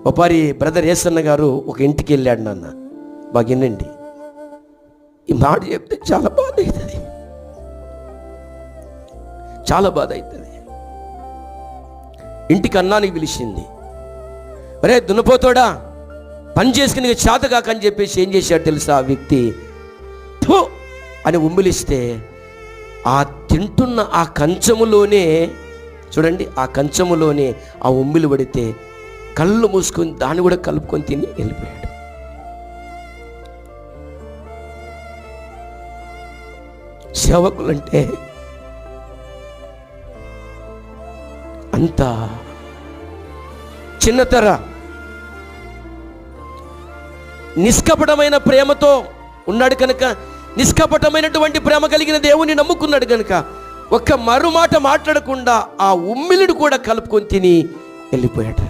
ఒకసారి బ్రదర్ ఏసన్న గారు ఒక ఇంటికి వెళ్ళాడు. నాన్న బాగా వినండి, ఈ మాట చెప్తే చాలా బాధ అవుతుంది, చాలా బాధ అవుతుంది. ఇంటికి అన్నానికి పిలిచింది, అరే దున్నపోతాడా పని చేసుకుని చేత కాకని చెప్పేసి ఏం చేశాడు తెలుసా? ఆ వ్యక్తి థూ అని ఉమ్మిలిస్తే ఆ తింటున్న ఆ కంచములోనే, చూడండి, ఆ కంచములోనే ఆ ఉమ్మిలి పడితే కళ్ళు మూసుకొని దాన్ని కూడా కలుపుకొని తిని వెళ్ళిపోయాడు. సేవకులంటే అంత చిన్నతర నిష్కపటమైన ప్రేమతో ఉన్నాడు కనుక, నిష్కపటమైనటువంటి ప్రేమ కలిగిన దేవుని నమ్ముకున్నాడు కనుక ఒక్క మరుమాట మాట్లాడకుండా ఆ ఉమ్మిలిని కూడా కలుపుకొని తిని వెళ్ళిపోయాడు.